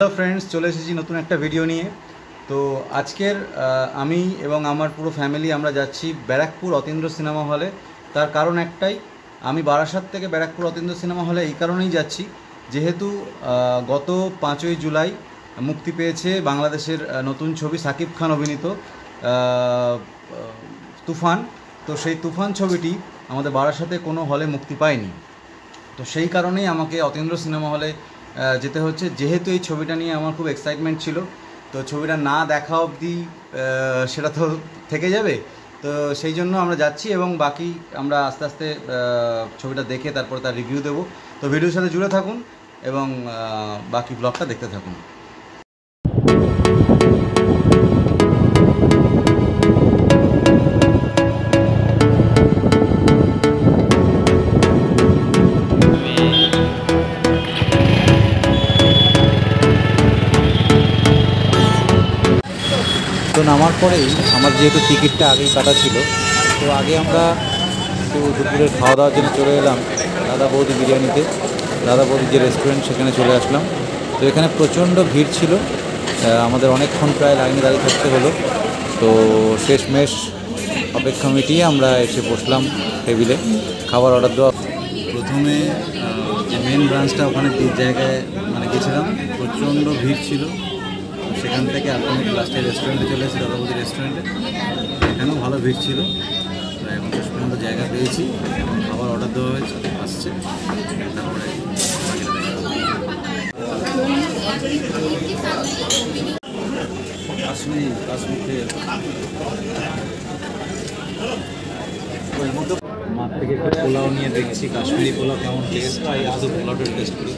Hello friends, চলে এসেছি নতুন একটা ভিডিও নিয়ে। তো আজকের আমি এবং আমার পুরো ফ্যামিলি আমরা যাচ্ছি ব্যারাকপুর অতীন্দ্র সিনেমা হলে। তার কারণ একটাই, আমি বারাসাত থেকে ব্যারাকপুর অতীন্দ্র সিনেমা হলে এই কারণেই যাচ্ছি, যেহেতু গত 5ই জুলাই মুক্তি পেয়েছে বাংলাদেশের নতুন ছবি সাকিব খান অভিনীত তুফান। তো সেই তুফান ছবিটি আমাদের বারাসাতে কোনো হলে মুক্তি পায়নি। তো সেই কারণেই আমাকে অতীন্দ্র সিনেমা হলে যেতে হচ্ছে, যেহেতু এই ছবিটা নিয়ে আমার খুব এক্সাইটমেন্ট ছিল। তো ছবিটা না দেখা অবধি সেটা তো থেকে যাবে, তো সেই জন্য আমরা যাচ্ছি এবং বাকি আমরা আস্তে আস্তে ছবিটা দেখে তারপরে তার রিভিউ দেবো। তো ভিডিওর সাথে জুড়ে থাকুন এবং বাকি ব্লগটা দেখতে থাকুন। তো নামার পরেই আমার যেহেতু টিকিটটা আগেই কাটা ছিল, তো আগে আমরা একটু দুপুরের খাওয়া দাওয়ার জন্য চলে এলাম দাদা বৌদি বিরিয়ানিতে। দাদা বৌদির যে রেস্টুরেন্ট, সেখানে চলে আসলাম। তো এখানে প্রচণ্ড ভিড় ছিল, আমাদের অনেকক্ষণ প্রায় লাইনে দাঁড়িয়ে থাকতে হলো। তো শেষমেশ অপেক্ষা মিটিয়ে আমরা এসে বসলাম টেবিলে খাবার অর্ডার দেওয়া। প্রথমে যে মেন ব্রাঞ্চটা, ওখানে জায়গায় গেছিলাম, প্রচণ্ড ভিড় ছিল। সেখান থেকে আলটিমেট লাস্টে রেস্টুরেন্টে চলে এসেছি, দাদা বৌদির রেস্টুরেন্টে। এখানেও ভালো ভিড় ছিল। তো এখন শেষ পর্যন্ত জায়গা পেয়েছি এবং খাবার অর্ডার দেওয়া হয়েছে, আসছে। তারপরে কাশ্মীরি মাঠ থেকে একটা পোলাও নিয়ে দেখছি, কাশ্মীরি পোলাও কেমন টেস্ট, পোলাওটার টেস্ট করি।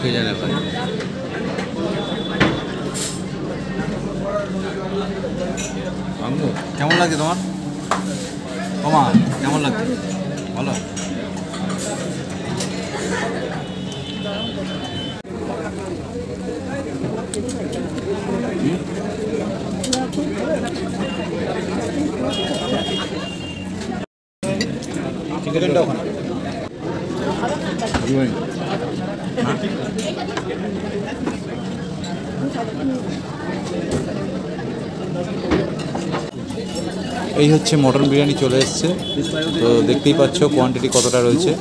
খেয়ে যায় না ভাই। কেমন লাগছে তোমার? তোমার কেমন লাগছে? ভালো। চিকেনটা ওখানে এই হচ্ছে মটন বিরিয়ানি চলে এসছে। তো দেখতেই পাচ্ছ কোয়ান্টিটি কতটা রয়েছে।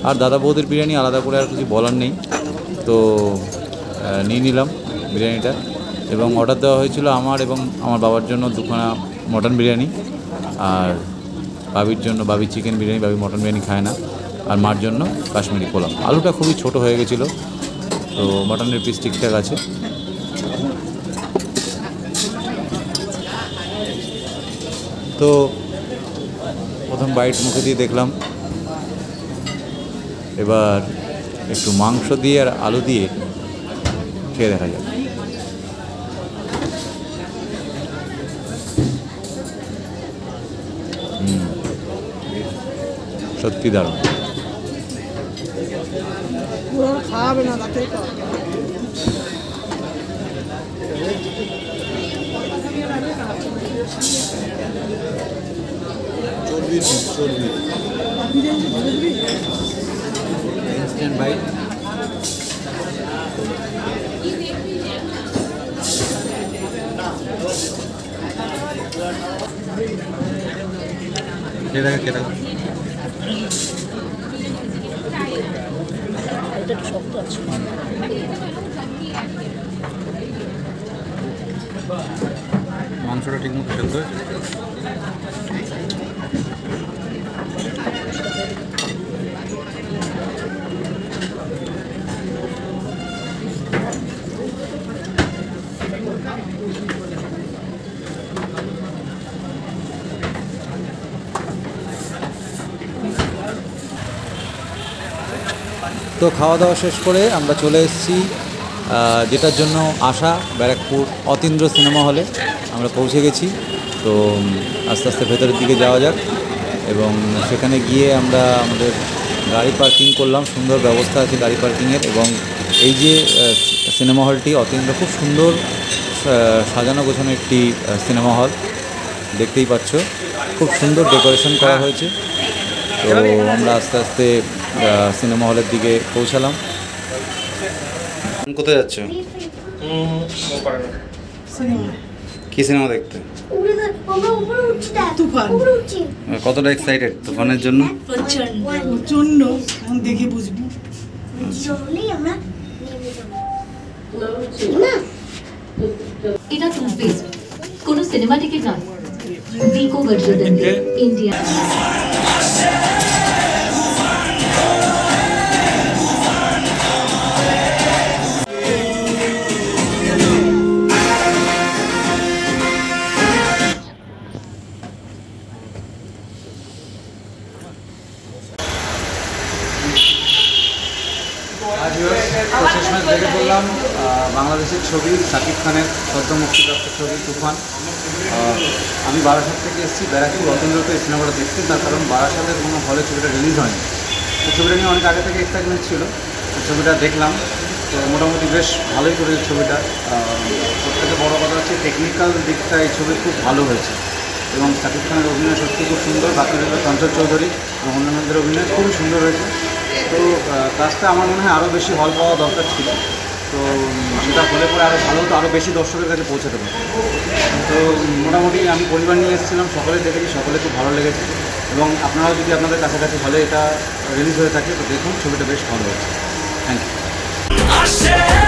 আর দাদা বৌদির বিরিয়ানি আলাদা করে আর কিছু বলার নেই। তো নিয়ে নিলাম বিরিয়ানিটা এবং অর্ডার দেওয়া হয়েছিল আমার এবং আমার বাবার জন্য দুখানা মটন বিরিয়ানি, আর বাবির জন্য, বাবি চিকেন বিরিয়ানি, বাবি মটন বিরিয়ানি খায় না, আর মার জন্য কাশ্মীরি পোলাও। আলুটা খুবই ছোট হয়ে গেছিলো, তো মটনের পিস ঠিকঠাক আছে। তো প্রথম বাইট মুখে দিয়ে দেখলাম, এবার একটু মাংস দিয়ে আর আলু দিয়ে খেয়ে দেখা যাবে। সত্যি দারুণ। খাওয়াবে না তাতে চর্বি ইনস্ট্যান্ট বাইট। কেটা শক্ত আছে। মাংসটা ঠিক মতো সেদ্ধ হয়েছে। তো খাওয়া দাওয়া শেষ করে আমরা চলে এসেছি যেটার জন্য আসা, ব্যারাকপুর অতীন্দ্র সিনেমা হলে আমরা পৌঁছে গেছি। তো আস্তে আস্তে ভেতরের দিকে যাওয়া যাক এবং সেখানে গিয়ে আমরা আমাদের গাড়ি পার্কিং করলাম। সুন্দর ব্যবস্থা আছে গাড়ি পার্কিংয়ের। এবং এই যে সিনেমা হলটি অতীন্দ্র, খুব সুন্দর সাজানো গোছানো একটি সিনেমা হল, দেখতেই পাচ্ছ। খুব সুন্দর ডেকোরেশন করা হয়েছে। তো আমরা আস্তে আস্তে সিনেমা হলের দিকে পৌঁছালাম। কোথায় যাচ্ছ? কি সিনেমা দেখতে? তুফান। কতটা এক্সাইটেড তুফানের জন্য? প্রচন্ড, দেখে বুঝবো। এটা টুথপেস্ট, কোনো সিনেমা টিকিট নয়, ভিকো ভার্জন ইন্ডিয়া। শেষমেশ দেখে বললাম বাংলাদেশের ছবি, শাকিব খানের সদ্য মুক্তিপ্রাপ্ত ছবি তুফান। আমি বারাসাত থেকে এসেছি, ব্যারাকপুর রতনজোড়কে এই সিনেমাটা দেখতে, তার কারণ বারাসাতের কোনো হলে ছবিটা রিলিজ হয়নি। তো ছবিটা নিয়ে অনেক আগে থেকে এক্সাইটমেন্ট ছিল। ছবিটা দেখলাম, তো মোটামুটি বেশ ভালোই করেছে ছবিটা। সবথেকে বড়ো কথা হচ্ছে টেকনিক্যাল দিকটা এই ছবি খুব ভালো হয়েছে এবং শাকিব খানের অভিনয় সত্যি খুব সুন্দর। বাকি রইল চঞ্চল চৌধুরী এবং অন্যান্যদের অভিনয় খুবই সুন্দর হয়েছে। তো কাজটা আমার মনে হয় আরও বেশি হল পাওয়া দরকার ছিল। তো সেটা হলে পরে আরও ভালো হতো, আরও বেশি দর্শকের কাছে পৌঁছাতে পারত। তো মোটামুটি আমি পরিবার নিয়ে এসেছিলাম, সকলে দেখেছি, সকলে খুব ভালো লেগেছে। এবং আপনারাও যদি আপনাদের কাছাকাছি হলে এটা রিলিজ হয়ে থাকে তো দেখুন, ছবিটা বেশ ভালো হয়েছে। Thank you.